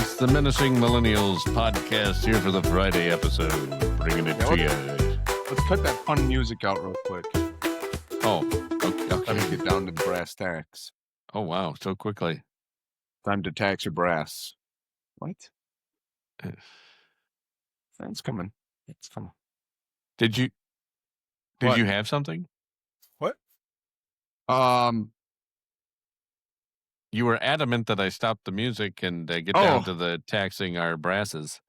It's the Menacing Millennials podcast here for the Friday episode, bringing it to you. Let's cut that fun music out real quick. Oh, okay. Time to get down to the brass tacks. Oh, wow, so quickly. Time to tax your brass. What? It's coming. It's coming. Did you have something? What? You were adamant that I stop the music and get down to the taxing our brasses.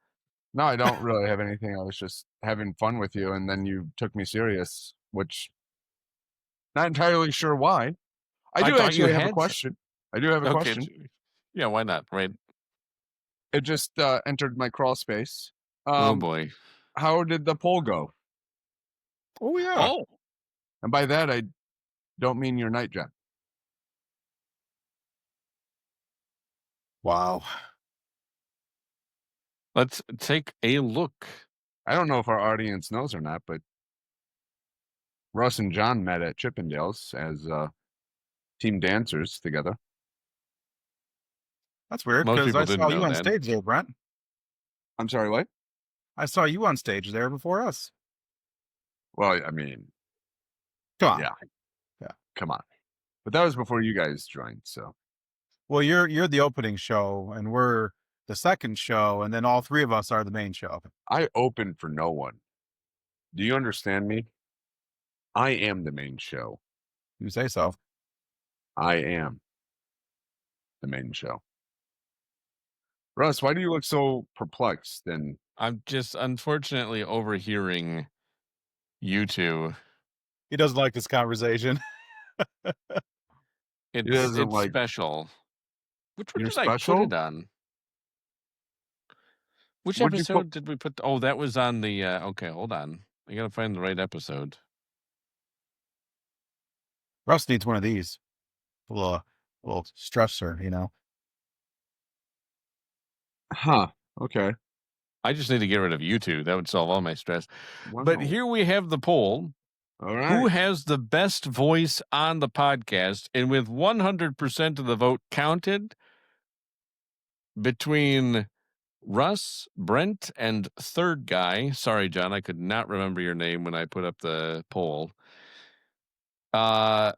No, I don't really have anything. I was just having fun with you, and then you took me serious, which not entirely sure why. I do actually have a question. I do have a question. Yeah, why not? Right. It just entered my crawl space. Oh boy. How did the poll go? Oh yeah. Oh. And by that I don't mean your nightjab. Wow. Let's take a look. I don't know if our audience knows or not, but Russ and John met at Chippendales as team dancers together. That's weird Most because people I didn't saw know you on that. stage there, Brent. I'm sorry, what? I saw you on stage there before us. Well, I mean, Come on. yeah, come on. But that was before you guys joined, so. Well, you're the opening show, and we're the second show, and then all three of us are the main show. I opened for no one. Do you understand me? I am the main show. You say so. I am the main show. Russ, why do you look so perplexed? And I'm just unfortunately overhearing you two. He doesn't like this conversation. It's like- special. Which one You're did I special? put it on? Which What'd you episode did we put? Oh, that was on the. Okay, hold on. I gotta find the right episode. Russ needs one of these. A little stressor, you know. Huh. Okay. I just need to get rid of you two. That would solve all my stress. Wow. But here we have the poll. All right. Who has the best voice on the podcast? And with 100% of the vote counted between Russ, Brent, and third guy. Sorry, John, I could not remember your name when I put up the poll. But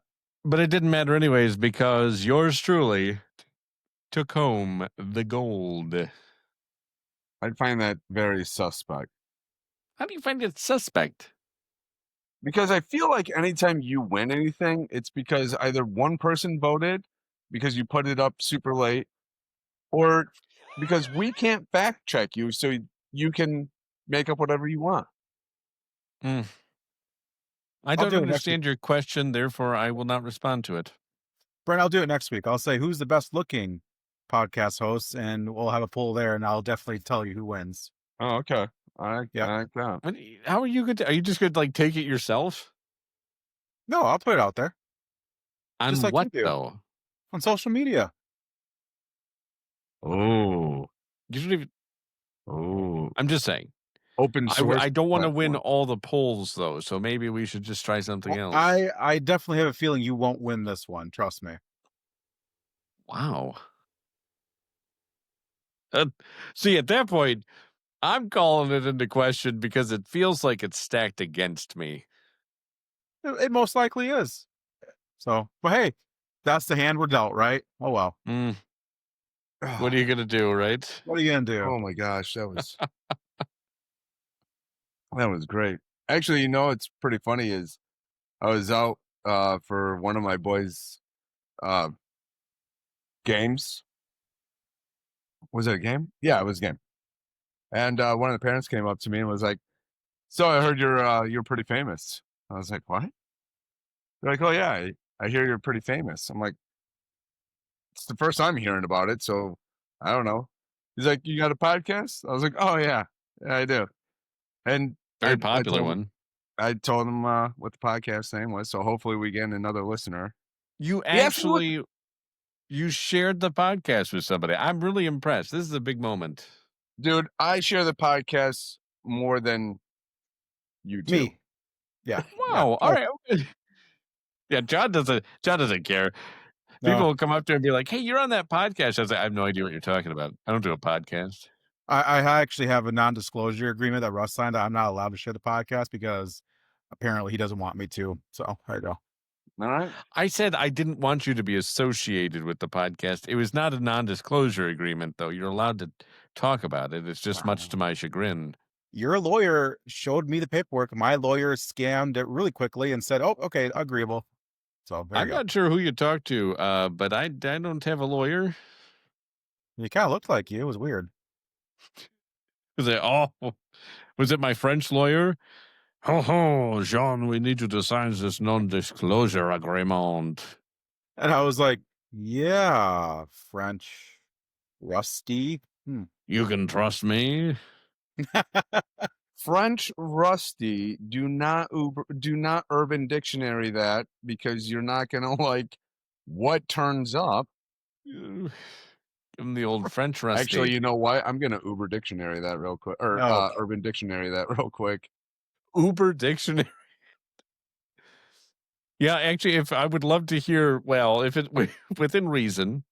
it didn't matter anyways because yours truly took home the gold. I'd find that very suspect. How do you find it suspect? Because I feel like anytime you win anything, it's because either one person voted because you put it up super late, or because we can't fact check you so you can make up whatever you want. I I'll don't do it next understand your question, therefore I will not respond to it. Brent, I'll do it next week. I'll say who's the best looking podcast host, and we'll have a poll there, and I'll definitely tell you who wins. Oh, okay. I like that. How are you going to? Are you just going to like take it yourself? No, I'll put it out there On Just like what you do. though? on social media. Oh, You don't even. oh. I'm just saying. Open source. I don't want to win platform. all the polls though, so maybe we should just try something else. I definitely have a feeling you won't win this one. Trust me. Wow. See, at that point, I'm calling it into question because it feels like it's stacked against me. It most likely is. So, but hey, that's the hand we're dealt, right? Oh well. What are you gonna do, right? What are you gonna do? Oh my gosh, that was that was great. Actually, you know, it's pretty funny is I was out for one of my boys' games. Was it a game? Yeah, it was a game. And one of the parents came up to me and was like, "So I heard you're pretty famous." I was like, "What?" They're like, "Oh yeah, I hear you're pretty famous." I'm like, "It's the first time hearing about it, so I don't know." He's like, "You got a podcast?" I was like, "Oh yeah, I do." And Very popular one. I told him what the podcast name was, so hopefully we get another listener. You asked me what- actually you shared the podcast with somebody. I'm really impressed. This is a big moment. Dude, I share the podcast more than you do. Me. Yeah. Wow. All right. Yeah, John doesn't care. People No, will come up to me and be like, "Hey, you're on that podcast." I was like, "I have no idea what you're talking about. I don't do a podcast." I actually have a non-disclosure agreement that Russ signed. I'm not allowed to share the podcast because apparently he doesn't want me to. So there you go. All right. I said I didn't want you to be associated with the podcast. It was not a non-disclosure agreement, though. You're allowed to talk about it. It's just much to my chagrin. Your lawyer showed me the paperwork. My lawyer scanned it really quickly and said, "Oh, okay, agreeable." So there I'm you go. not sure who you talked to, but I don't have a lawyer. You kind of looked like you. It was weird. Was it? Oh, was it my French lawyer? Ho ho, Jean, we need you to sign this non-disclosure agreement. And I was like, "Yeah, French, rusty." Hmm. You can trust me. French rusty. Do not Urban Dictionary that, because you're not gonna like what turns up. Give him the old French rusty. Actually, you know what? I'm gonna Uber Dictionary that real quick, or No. Urban Dictionary that real quick. Uber Dictionary. Yeah, actually, if I would love to hear, well, if it within reason.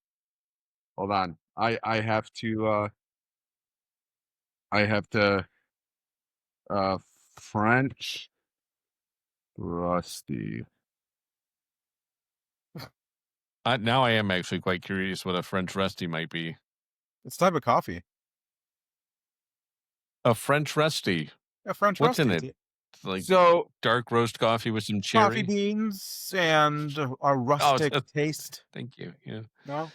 Hold on. I have to French rusty. Now I am actually quite curious what a French rusty might be. It's a type of coffee. A French rusty. A French What's in rusty. it? It's like So dark roast coffee with some Coffee cherry. beans and a rustic taste. Thank you. Yeah. No?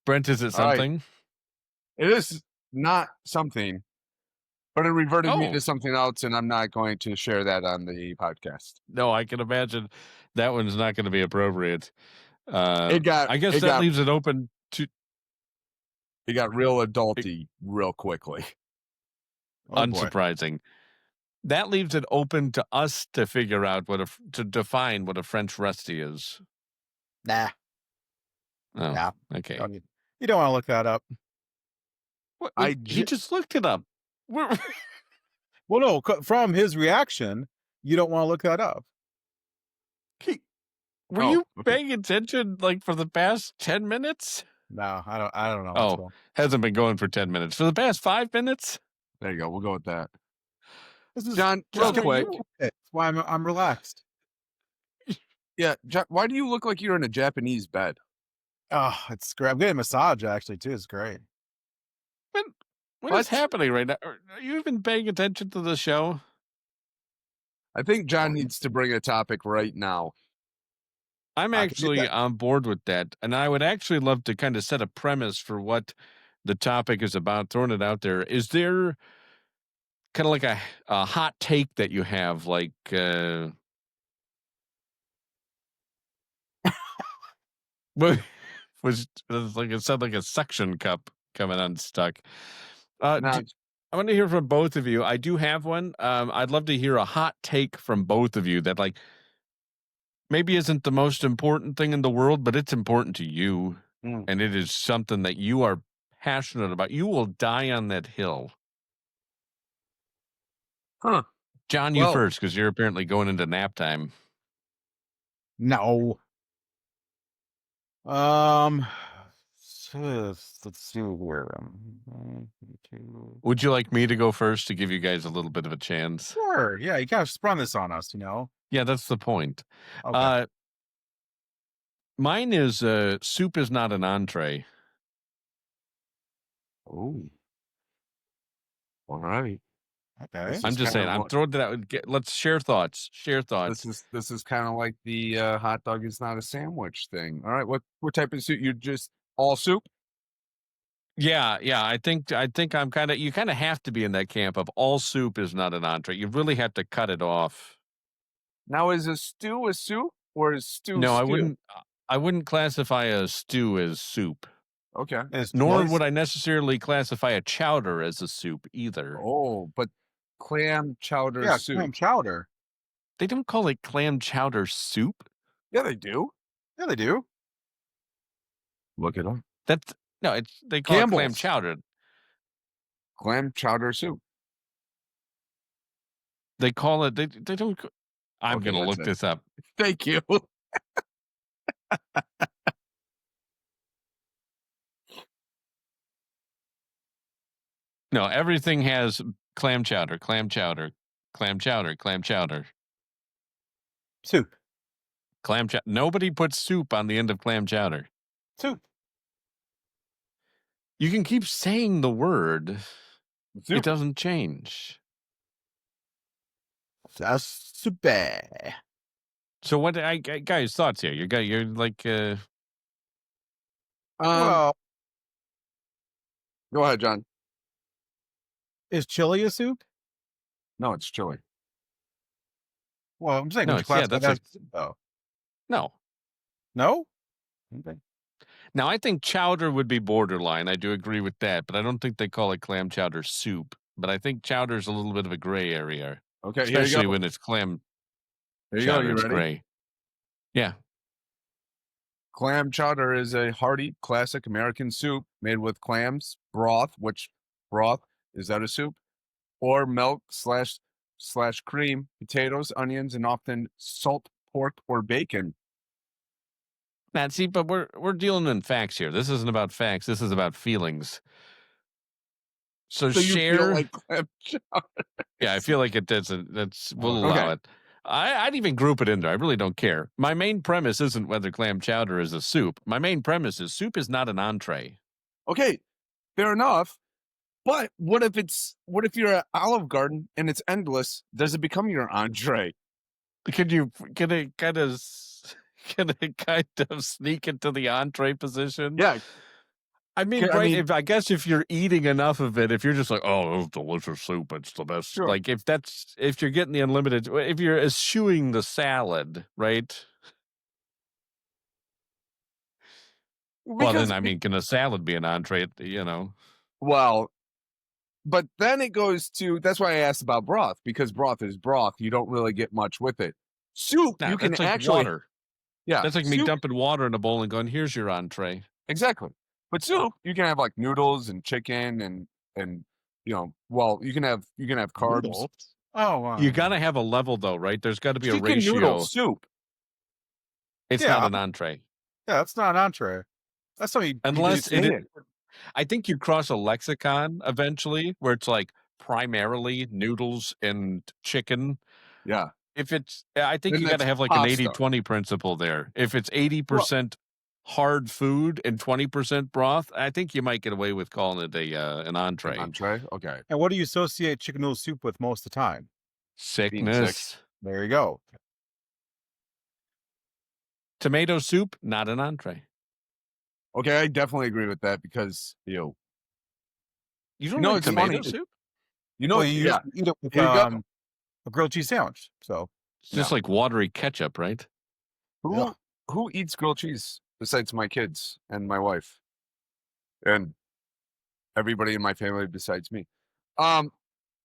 Brent, is it All right. something? it is not something, but it reverted me Oh. to something else, and I'm not going to share that on the podcast. No, I can imagine that one's not going to be appropriate. I guess that leaves it open to It got real adulty real quickly. Oh, boy. unsurprising. That leaves it open to us to figure out to define what a French rusty is. Nah. Oh, Nah. okay. You don't want to look that up. What, I he just looked it up. Well, no, from his reaction, you don't want to look that up. Were Oh, you okay. paying attention like for the past 10 minutes? No, I don't know. Oh, hasn't been going for 10 minutes. For the past 5 minutes? There you go. We'll go with that. This is John, real quick. That's why I'm relaxed. Yeah, John, why do you look like you're in a Japanese bed? Oh, it's great. I'm getting a massage actually too. It's great. What is happening right now? Are you even paying attention to the show? I think John needs to bring a topic right now. I'm actually on board with that. And I would actually love to kind of set a premise for what the topic is about, throwing it out there. Is there kind of like a hot take that you have? Like, was like it sounded like a suction cup coming unstuck. I want to hear from both of you. I do have one. I'd love to hear a hot take from both of you that like maybe isn't the most important thing in the world, but it's important to you, and it is something that you are passionate about. You will die on that hill. Huh. John, you first, because you're apparently going into nap time. No. Let's see where Would you like me to go first to give you guys a little bit of a chance? Sure. Yeah, you gotta sprung this on us, you know. Yeah, that's the point. Okay. Mine is soup is not an entree. Oh. All right. Okay. I'm just saying. I'm throwing it out. Let's share thoughts. Share thoughts. This is kind of like the hot dog is not a sandwich thing. All right. What type of soup? You're just all soup? Yeah. I think I'm kind of. You kind of have to be in that camp of all soup is not an entree. You really have to cut it off. Now, is a stew a soup, or is stew? No, stew? I wouldn't classify a stew as soup. Okay. Nor would I necessarily classify a chowder as a soup either. Oh, but clam chowder soup. Clam chowder. They don't call it clam chowder soup. Yeah, they do. Yeah, they do. Look it up. They call it clam chowder. Clam chowder soup. They call it. They don't. I'm gonna look this up. Thank you. No, everything has clam chowder, clam chowder, clam chowder, clam chowder, Soup. clam chowder. Nobody puts soup on the end of clam chowder. Soup. You can keep saying the word. It Soup. doesn't change. That's soup. So what guys thoughts here? You're like Well, go ahead, John. is chili a soup? No, it's chili. Well, I'm saying, No, would you it's, yeah, classify that's that a as soup, though? no. No? Okay. Now I think chowder would be borderline. I do agree with that, but I don't think they call it clam chowder soup. But I think chowder is a little bit of a gray area, Okay, here you especially go. when it's clam Here you go. chowder. You It's ready? gray. Yeah. Clam chowder is a hearty, classic American soup made with clams, broth, which broth is that a soup? Or milk slash cream, potatoes, onions, and often salt, pork, or bacon. Now, see, but we're dealing in facts here. This isn't about facts. This is about feelings. So So you feel share. like clam chowder? Yeah, I feel like we'll Okay. allow it. I'd even group it in there. I really don't care. My main premise isn't whether clam chowder is a soup. My main premise is soup is not an entree. Okay, fair enough. But what if you're at Olive Garden and it's endless? Does it become your entree? Can it kind of sneak into the entree position? Yeah. I mean, I right? mean, I guess if you're eating enough of it, if you're just like, oh, it's delicious soup, it's the best. Sure. Like if you're getting the unlimited, if you're eschewing the salad, right? Well, then I mean, can a salad be an entree? Well, but then it goes to, that's why I asked about broth, because broth is broth. You don't really get much with it. Soup, Nah, you can that's like actually, water. yeah. That's like me soup, dumping water in a bowl and going, "Here's your entree." exactly. But soup, you can have like noodles and chicken and well, you can have carbs. Noodles? Oh, wow. You got to have a level, though, right? There's got to be a Chicken noodle ratio. soup. It's Yeah. not an entree Yeah, that's not an entree. That's something you unless do- it. I think you cross a lexicon eventually where it's like primarily noodles and chicken. Yeah. If it's, I think Then you got to that's have like an pasta. 80-20 principle there. If it's 80% hard food and 20% broth, I think you might get away with calling it an entree. Entree? Okay. And what do you associate chicken noodle soup with most of the time? Sickness. There you go. Tomato soup, not an entree. Okay, I definitely agree with that because You don't know, like it's tomato funny. soup? Well, you yeah. eat it with Here you go. a grilled cheese sandwich. So It's just like watery ketchup, right? Who eats grilled cheese besides my kids and my wife and everybody in my family besides me?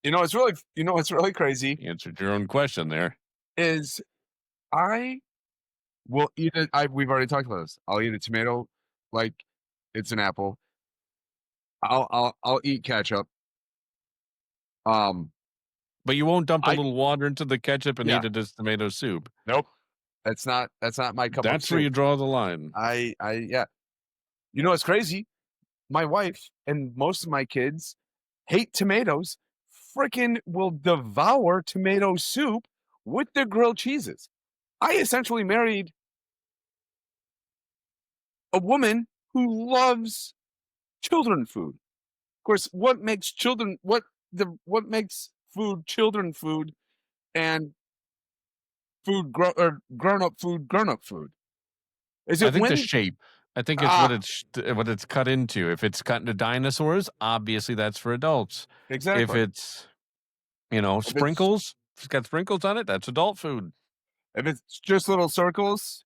It's really crazy You answered your own question there. is I will eat it. We've already talked about this. I'll eat a tomato like it's an apple. I'll eat ketchup. But you won't dump a little water into the ketchup and Yeah. eat it as tomato soup. Nope. That's not my cup of That's soup. where you draw the line. Yeah. You know, it's crazy. My wife and most of my kids hate tomatoes, freaking will devour tomato soup with their grilled cheeses. I essentially married a woman who loves children food. Of course, what makes food children food and food grown up food? Is it I think the shape. I think it's what it's cut into. If it's cut into dinosaurs, obviously that's for adults. Exactly. If it's, sprinkles, if it's got sprinkles on it, that's adult food. If it's just little circles,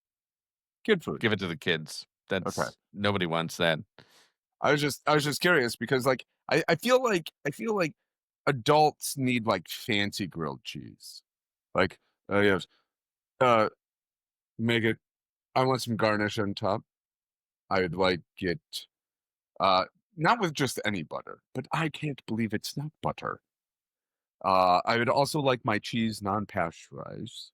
kid food. Give it to the kids. That's Okay. Nobody wants that. I was just curious because like I feel like adults need like fancy grilled cheese. Like yes. Make it, I want some garnish on top. I would like it not with just any butter, but I can't believe it's not butter. I would also like my cheese non-pasteurized.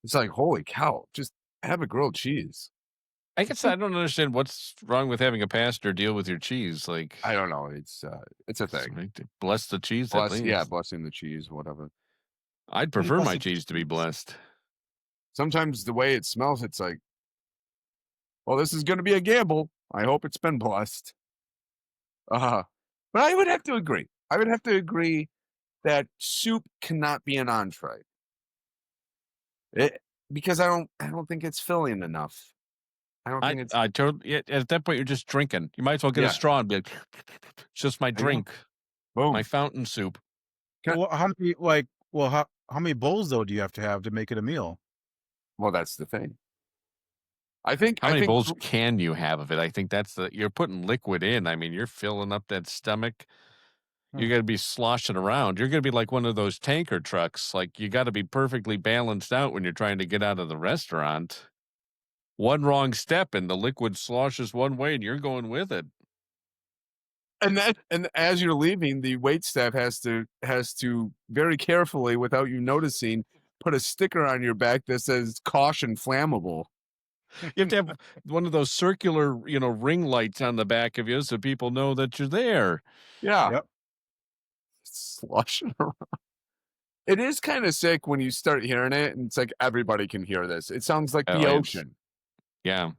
It's like, holy cow, just Have a grilled cheese. I guess I don't understand what's wrong with having a pastor deal with your cheese. Like, I don't know. It's a thing. bless the cheese at least. Blessing the cheese, whatever. I'd prefer my cheese to be blessed. Sometimes the way it smells, it's like, well, this is going to be a gamble. I hope it's been blessed. But I would have to agree. I would have to agree that soup cannot be an entree. Because I don't think it's filling enough. I don't think it's. I totally. At that point, you're just drinking. You might as well get a straw and be like, "It's just my drink, Boom. my fountain soup." Well, how many bowls though do you have to make it a meal? Well, that's the thing. I think. How many bowls can you have of it? I think that's you're putting liquid in. I mean, you're filling up that stomach. You got to be sloshing around. You're going to be like one of those tanker trucks. Like, you got to be perfectly balanced out when you're trying to get out of the restaurant. One wrong step and the liquid sloshes one way and you're going with it. And as you're leaving, the wait staff has to very carefully, without you noticing, put a sticker on your back that says "Caution, flammable." You have to have one of those circular, ring lights on the back of you so people know that you're there. Yeah. Yep. Sloshing around. It is kind of sick when you start hearing it, and it's like everybody can hear this. It sounds like the ocean. Yeah.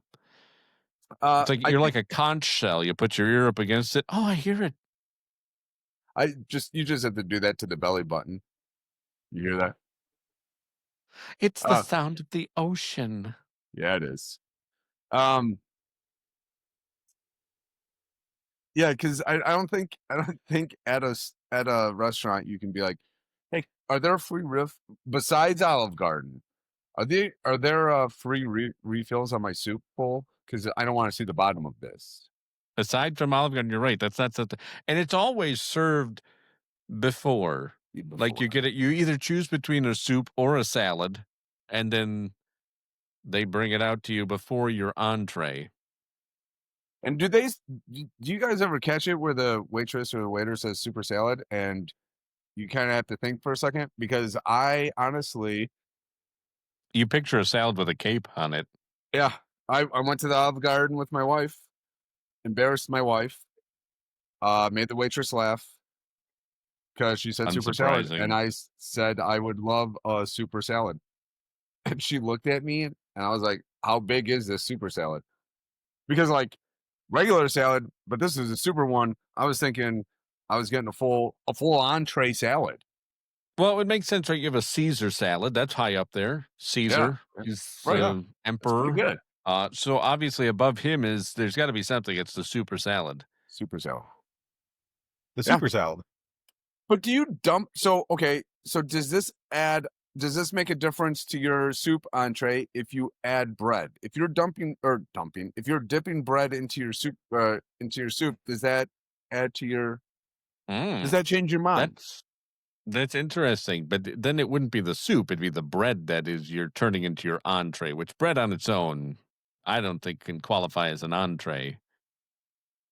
It's like you're like a conch shell. You put your ear up against it. Oh, I hear it. You just have to do that to the belly button. You hear that? It's the sound of the ocean. Yeah, it is. Yeah, because I don't think at a restaurant you can be like, hey, are there free besides Olive Garden? Are there free refills on my soup bowl? Because I don't want to see the bottom of this. Aside from Olive Garden, you're right. That's not something, and it's always served before. Like, you get it. You either choose between a soup or a salad, and then they bring it out to you before your entree. And do you guys ever catch it where the waitress or the waiter says super salad and you kind of have to think for a second? Because I honestly, you picture a salad with a cape on it. Yeah, I went to the Olive Garden with my wife, embarrassed my wife, made the waitress laugh because she said super salad, and I said I would love a super salad, and she looked at me and I was like, "How big is this super salad?" Because like regular salad, but this is a super one. I was thinking I was getting a full entree salad. Well, it would make sense, right? You have a Caesar salad. That's high up there. Caesar is emperor. Good. So obviously above him there's got to be something. It's the super salad. Super salad. The super salad. But do you dump? So does this make a difference to your soup entree if you add bread? If you're if you're dipping bread into your soup, does that add to your? Does that change your mind? That's interesting, but then it wouldn't be the soup; it'd be the bread that you're turning into your entree. Which bread on its own, I don't think can qualify as an entree.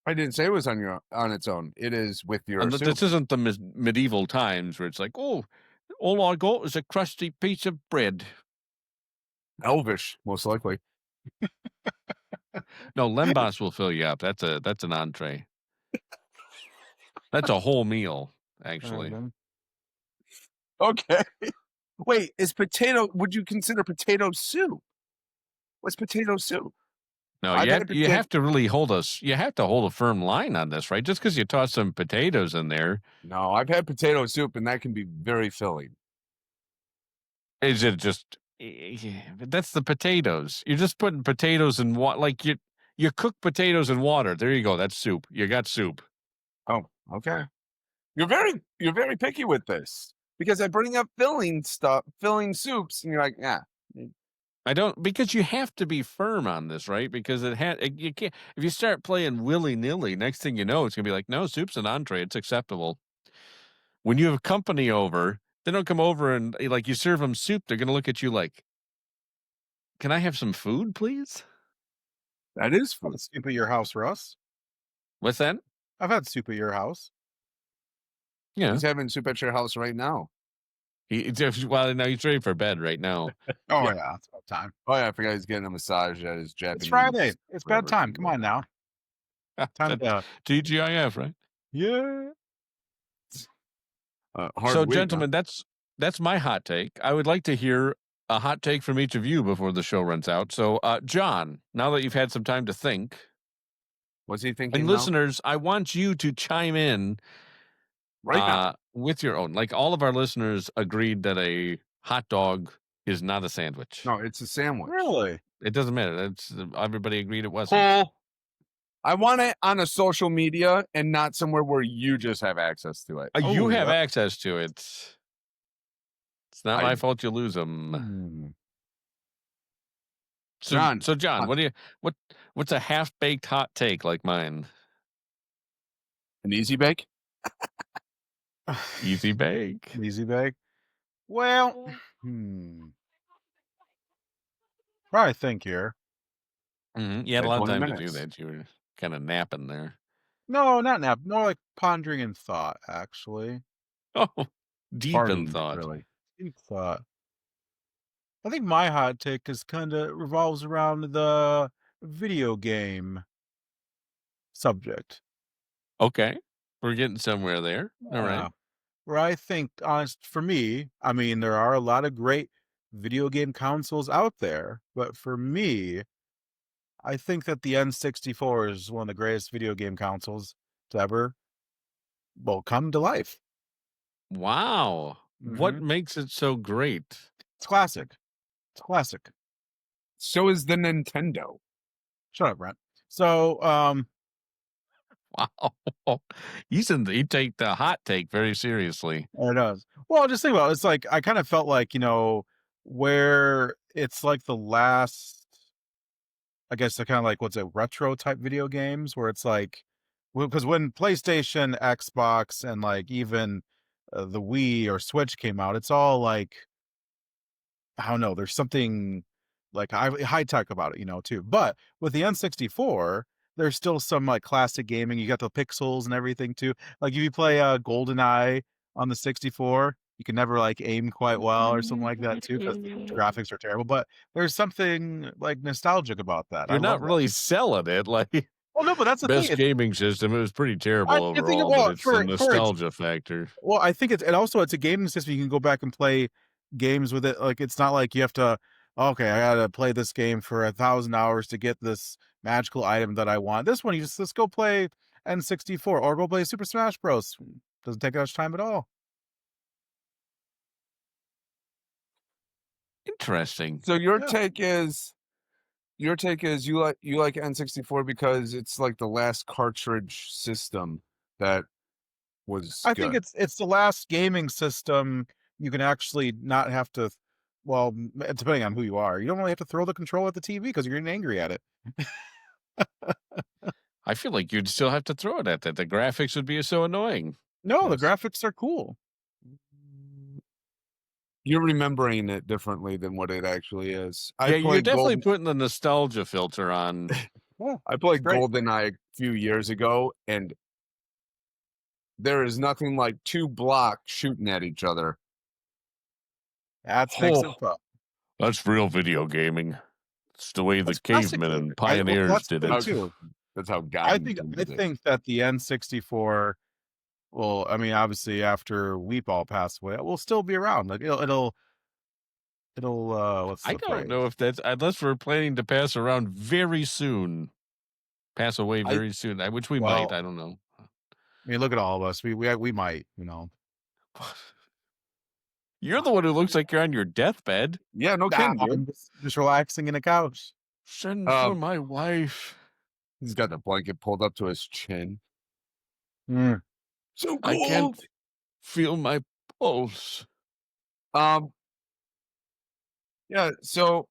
I didn't say it was on its own. It is with your soup. This isn't the medieval times where it's like, oh, all I got is a crusty piece of bread. Elvish, most likely. No, lembas will fill you up. That's an entree. That's a whole meal, actually. Okay. Wait, would you consider potato soup? What's potato soup? No, you have to really hold a firm line on this, right? Just because you toss some potatoes in there. No, I've had potato soup and that can be very filling. Is it just that's the potatoes. You're just putting potatoes in water. Like, you cook potatoes in water. There you go. That's soup. You got soup. Oh, okay. You're very picky with this because I bring up filling soups and you're like, yeah. I don't, because you have to be firm on this, right? Because you can't, if you start playing willy-nilly, next thing you know, it's gonna be like, no, soup's an entree. It's acceptable. When you have company over, they don't come over and like you serve them soup. They're gonna look at you like, can I have some food, please? That is food. Soup at your house, Russ? What's that? I've had soup at your house. Yeah. He's having soup at your house right now. Well, now he's ready for bed right now. Oh Yeah. yeah, it's about time. Oh yeah, I forgot he's getting a massage at his Japanese. It's Friday. It's wherever bedtime. he Come goes. on now. Time to TGIF, right? yeah. Hard So, week, huh? gentlemen, that's my hot take. I would like to hear a hot take from each of you before the show runs out. So, John, now that you've had some time to think, What's he thinking and now? listeners, I want you to chime in Right now. with your own. Like all of our listeners agreed that a hot dog is not a sandwich. No, it's a sandwich. Really? It doesn't matter. It's everybody agreed it wasn't. Paul, I want it on a social media and not somewhere where you just have access to it. You Oh, have yeah. access to it. It's not my fault you lose them. Hmm. So, John, what's a half-baked hot take like mine? An easy bake? Easy bake. Easy bake. Well, probably think here. You had a Like lot of 20 time to do minutes. that. You were kind of napping there. No, not nap. More like pondering in thought, actually. Oh, deep in Farting, thought. really. Deep thought. I think my hot take is kind of revolves around the video game subject. Okay, we're getting somewhere there. All right. Where I think, honest for me, I mean, there are a lot of great video game consoles out there, but for me, I think that the N64 is one of the greatest video game consoles to ever, well, come to life. Wow. What makes it so great? It's classic. It's classic. So is the Nintendo. Shut up, Brent. So, Wow. He take the hot take very seriously. it does. Well, just think about it. It's like I kind of felt like, where it's like the last, I guess, kind of like what's it, retro type video games where it's like, because when PlayStation, Xbox, and like even the Wii or Switch came out, it's all like, I don't know, there's something like high tech about it, too. But with the N64, there's still some like classic gaming. You got the pixels and everything too. Like if you play GoldenEye on the 64, you can never like aim quite well or something like that too, because graphics are terrible. But there's something like nostalgic about that. I You're love not that. really selling it like Oh no, but that's the thing. best gaming system. It was pretty terrible I think overall, well, but it's the nostalgia factor. well, I think it's a gaming system. You can go back and play games with it. Like it's not like you have to. Okay, I gotta play this game for 1,000 hours to get this magical item that I want. This one, you just go play N64 or go play Super Smash Bros. Doesn't take that much time at all. Interesting. So your take is you like N64 because it's like the last cartridge system that was I good. think it's the last gaming system you can actually not have to. Well, depending on who you are, you don't really have to throw the control at the TV because you're getting angry at it. I feel like you'd still have to throw it at that. The graphics would be so annoying. No, Yes. the graphics are cool. You're remembering it differently than what it actually is. You're definitely putting the nostalgia filter on. I played great. GoldenEye a few years ago, and there is nothing like two blocks shooting at each other. That's makes it fun. That's real video gaming. It's the way That's the cavemen and pioneers that's did good it. too. That's how God. I think that the N64 will. I mean, obviously, after Weeple passed away, it will still be around. Like it'll. What's the I don't phrase? know if that's unless we're planning to pass around very soon. Pass away very soon, which we might. I don't know. I mean, look at all of us. We might. You're the one who looks like you're on your deathbed. Yeah, no kidding, dude. I'm just relaxing in a couch. Send for my wife. He's got the blanket pulled up to his chin. Mm. So cold. I can't feel my pulse. Yeah, so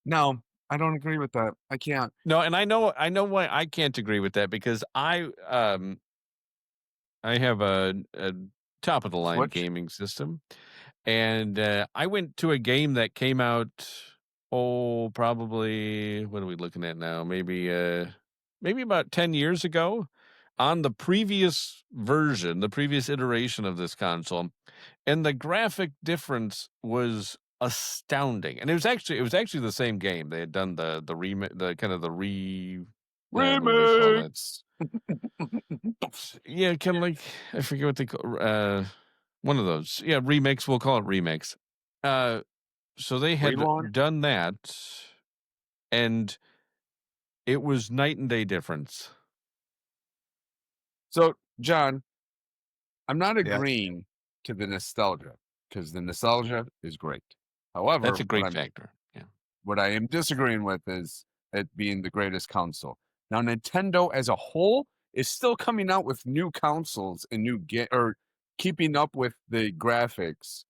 no, I don't agree with that. I can't. No, and I know why I can't agree with that because I have a top of the line Switch? gaming system, and I went to a game that came out. Probably what are we looking at now? Maybe about 10 years ago. on the previous version, the previous iteration of this console, and the graphic difference was astounding. And it was actually the same game. They had done the kind of the what do they call that? Remix. Yeah, kind of like, I forget what they call one of those. Yeah, remix. We'll call it remix. So they had done that, and it was night and day difference. So, John, I'm not agreeing to the nostalgia, because the nostalgia is great. However, that's a great factor. Yeah. What I am disagreeing with is it being the greatest console. Now, Nintendo as a whole is still coming out with new consoles and or keeping up with the graphics,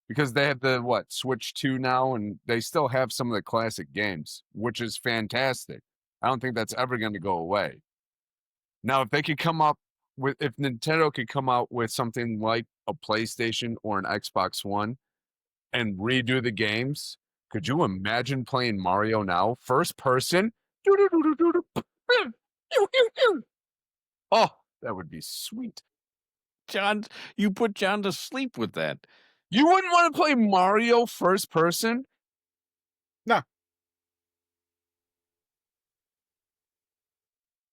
because they have the Switch 2 now, and they still have some of the classic games, which is fantastic. I don't think that's ever going to go away. Now, if Nintendo could come out with something like a PlayStation or an Xbox One and redo the games, could you imagine playing Mario now? First person? Oh, that would be sweet. John, you put John to sleep with that. You wouldn't want to play Mario first person? No.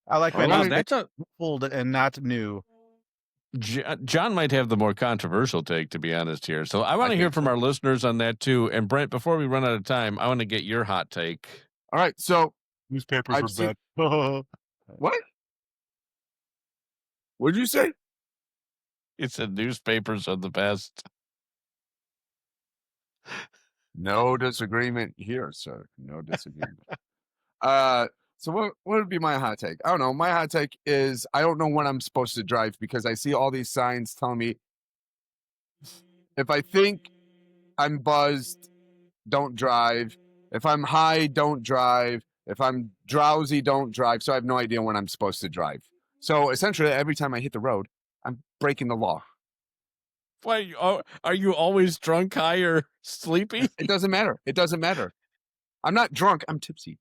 I like when that's old and not new. John might have the more controversial take, to be honest here. So I want to hear from our listeners on that too. And Brent, before we run out of time, I want to get your hot take. All right. So newspapers are bad. What? What'd you say? It said newspapers are the best. No disagreement here, sir. No disagreement. So what would be my hot take? I don't know. My hot take is I don't know when I'm supposed to drive, because I see all these signs telling me if I think I'm buzzed, don't drive. If I'm high, don't drive. If I'm drowsy, don't drive. So I have no idea when I'm supposed to drive. So essentially, every time I hit the road, I'm breaking the law. Why are you always drunk, high, or sleepy? It doesn't matter. It doesn't matter. I'm not drunk. I'm tipsy.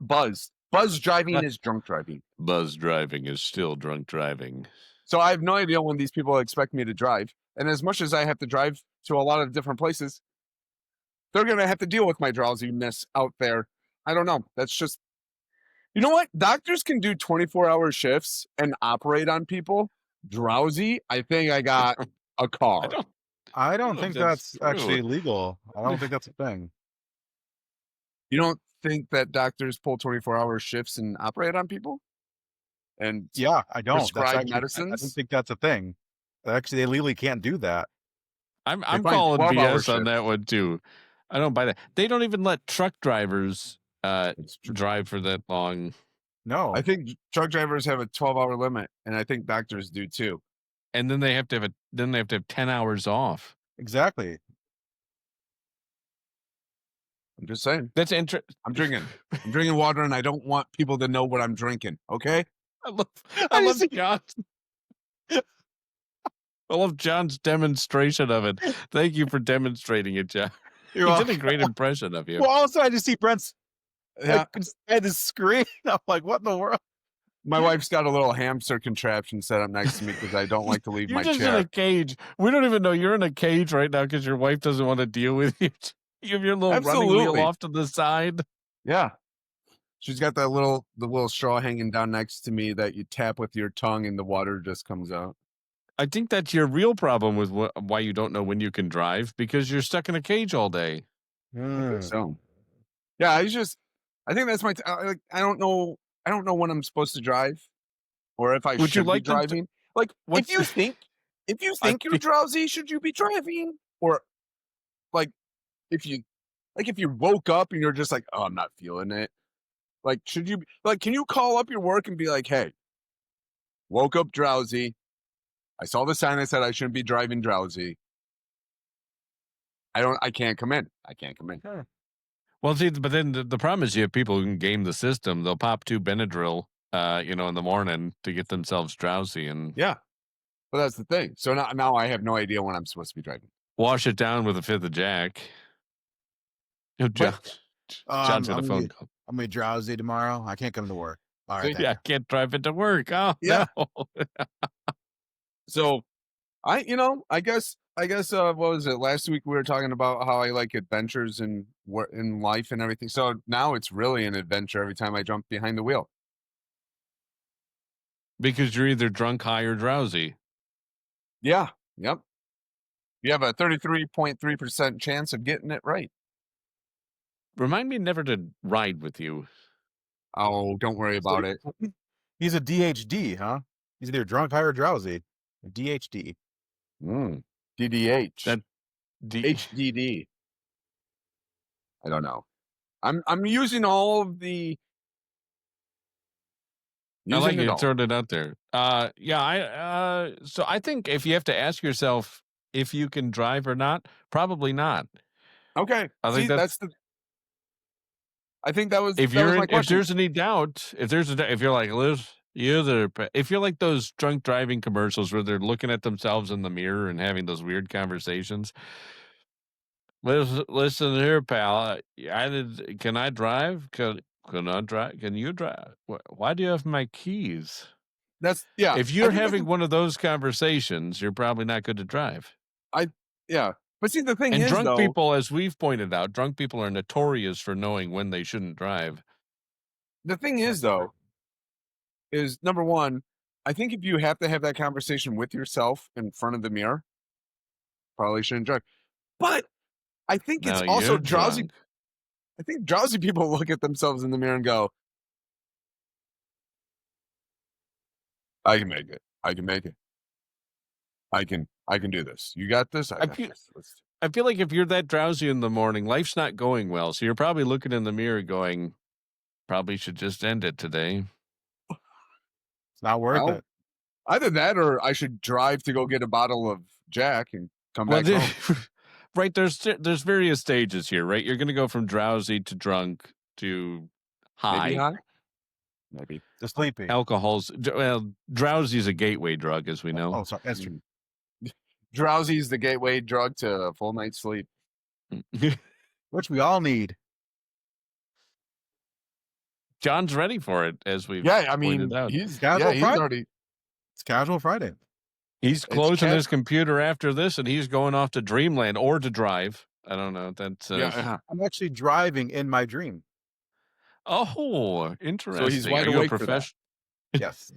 Buzzed. Buzz driving is drunk driving. Buzz driving is still drunk driving. So I have no idea when these people expect me to drive. And as much as I have to drive to a lot of different places, they're going to have to deal with my drowsiness out there. I don't know. That's just, you know what? Doctors can do 24-hour shifts and operate on people. Drowsy, I think I got a car. I don't think that's actually legal. I don't think that's a thing. You don't think that doctors pull 24-hour shifts and operate on people? And yeah, I don't. Prescribe medicines? I don't think that's a thing. Actually, they legally can't do that. I'm calling BS on that one too. I don't buy that. They don't even let truck drivers drive for that long. No, I think truck drivers have a 12-hour limit, and I think doctors do too. And then they have to have 10 hours off. Exactly. I'm just saying. That's interesting. I'm drinking water, and I don't want people to know what I'm drinking. Okay. I love John. I love John's demonstration of it. Thank you for demonstrating it, John. He did a great impression of you. Well, also I just see Brent's at the screen. I'm like, what in the world? My wife's got a little hamster contraption set up next to me because I don't like to leave my chair. You're just in a cage. We don't even know you're in a cage right now because your wife doesn't want to deal with you. You have your little running wheel off to the side. Yeah. She's got the little straw hanging down next to me that you tap with your tongue and the water just comes out. I think that's your real problem with why you don't know when you can drive, because you're stuck in a cage all day. So, yeah, I think that's my. I don't know when I'm supposed to drive, or if I should be driving. If you think you're drowsy, should you be driving? Or if you woke up and you're just like, oh, I'm not feeling it. Should you can you call up your work and be like, hey, woke up drowsy. I saw the sign that said I shouldn't be driving drowsy. I can't come in. I can't come in. Well, see, but then the problem is you have people who can game the system. They'll pop 2 Benadryl, in the morning to get themselves drowsy. And yeah, but that's the thing. So now I have no idea when I'm supposed to be driving. Wash it down with a 5th of Jack. John's got a phone call. I'm gonna be drowsy tomorrow. I can't come to work. All right, Yeah, I can't drive it to work. Oh, Yeah. no. So I guess what was it? Last week we were talking about how I like adventures in life and everything. So now it's really an adventure every time I jump behind the wheel. Because you're either drunk, high, or drowsy. Yeah. Yep. You have a 33.3% chance of getting it right. Remind me never to ride with you. Oh, don't worry about it. He's a DHD, huh? He's either drunk, high, or drowsy. DHD. DDH. That HDD. I don't know. I'm using all of the. I like it. Throwing it out there. So I think if you have to ask yourself if you can drive or not, probably not. Okay. I think that's the. I think that was if that you're was my question. If there's any doubt, if you're like Liz, if you're like those drunk driving commercials where they're looking at themselves in the mirror and having those weird conversations. Listen here, pal. Can I drive? Can I drive? Can you drive? Why do you have my keys? If you're having one of those conversations, you're probably not good to drive. But see, the thing is, drunk people, as we've pointed out, drunk people are notorious for knowing when they shouldn't drive. The thing is, though, is number one, I think if you have to have that conversation with yourself in front of the mirror, probably shouldn't drive. But I think it's also drowsy. Drunk. I think drowsy people look at themselves in the mirror and go, I can make it. I can make it. I can do this. You got this? I feel like if you're that drowsy in the morning, life's not going well. So you're probably looking in the mirror going, probably should just end it today. It's not worth it. Either that or I should drive to go get a bottle of Jack and come back home. Right, there's various stages here, right? You're going to go from drowsy to drunk to high. Maybe high? Maybe. To sleepy. Drowsy is a gateway drug, as we know. Oh, sorry. That's true. Drowsy is the gateway drug to a full night's sleep. Which we all need. John's ready for it, as we've pointed out. He's already. It's casual Friday. He's closing his computer after this, and he's going off to Dreamland or to drive. I don't know. That's I'm actually driving in my dream. Oh, interesting. So he's wide awake for that. Yes.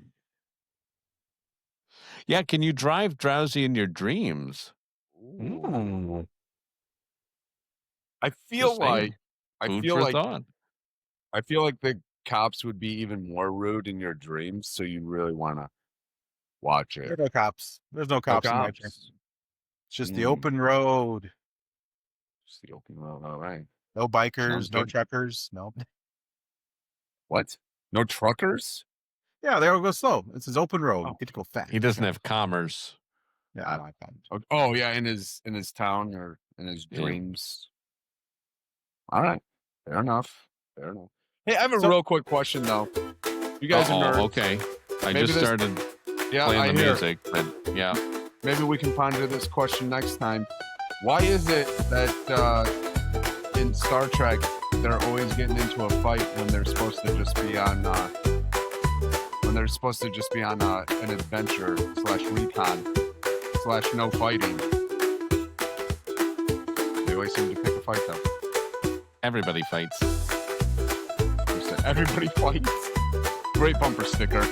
Yeah, can you drive drowsy in your dreams? I feel like the cops would be even more rude in your dreams, so you really want to watch it. There's no cops. There's no cops in my dream. It's just the open road. Just the open road. All right. No bikers, no truckers. No. What? No truckers? Yeah, they all go slow. It's his open road. You get to go fast. He doesn't have commerce. Yeah, I like that. Oh yeah, in his town or in his dreams. All right. Fair enough. Hey, I have a real quick question though. You guys are nerds. Okay. I just started playing the music, but yeah. Maybe we can ponder this question next time. Why is it that in Star Trek they're always getting into a fight when they're supposed to just be on an adventure / recon / no fighting? They always seem to pick a fight though. Everybody fights. Everybody fights. Great bumper sticker.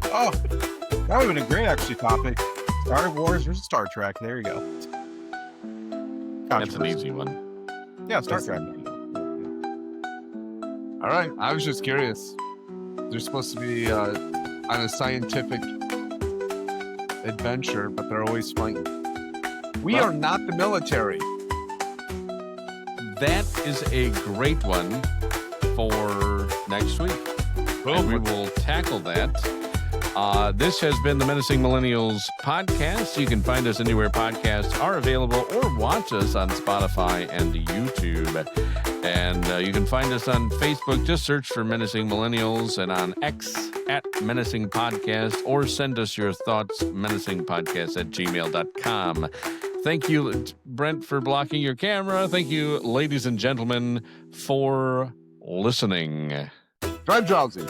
Oh, that would have been a great actually topic. Star Wars versus Star Trek. There you go. That's an easy one. Yeah, Star Trek. All right. I was just curious. They're supposed to be on a scientific adventure, but they're always fighting. We are not the military. That is a great one for next week. And we will tackle that. This has been the Menacing Millennials podcast. You can find us anywhere podcasts are available or watch us on Spotify and YouTube. And you can find us on Facebook. Just search for Menacing Millennials, and on X at Menacing Podcast, or send us your thoughts, menacingpodcast@gmail.com. Thank you, Brent, for blocking your camera. Thank you, ladies and gentlemen, for listening. Drive drowsy.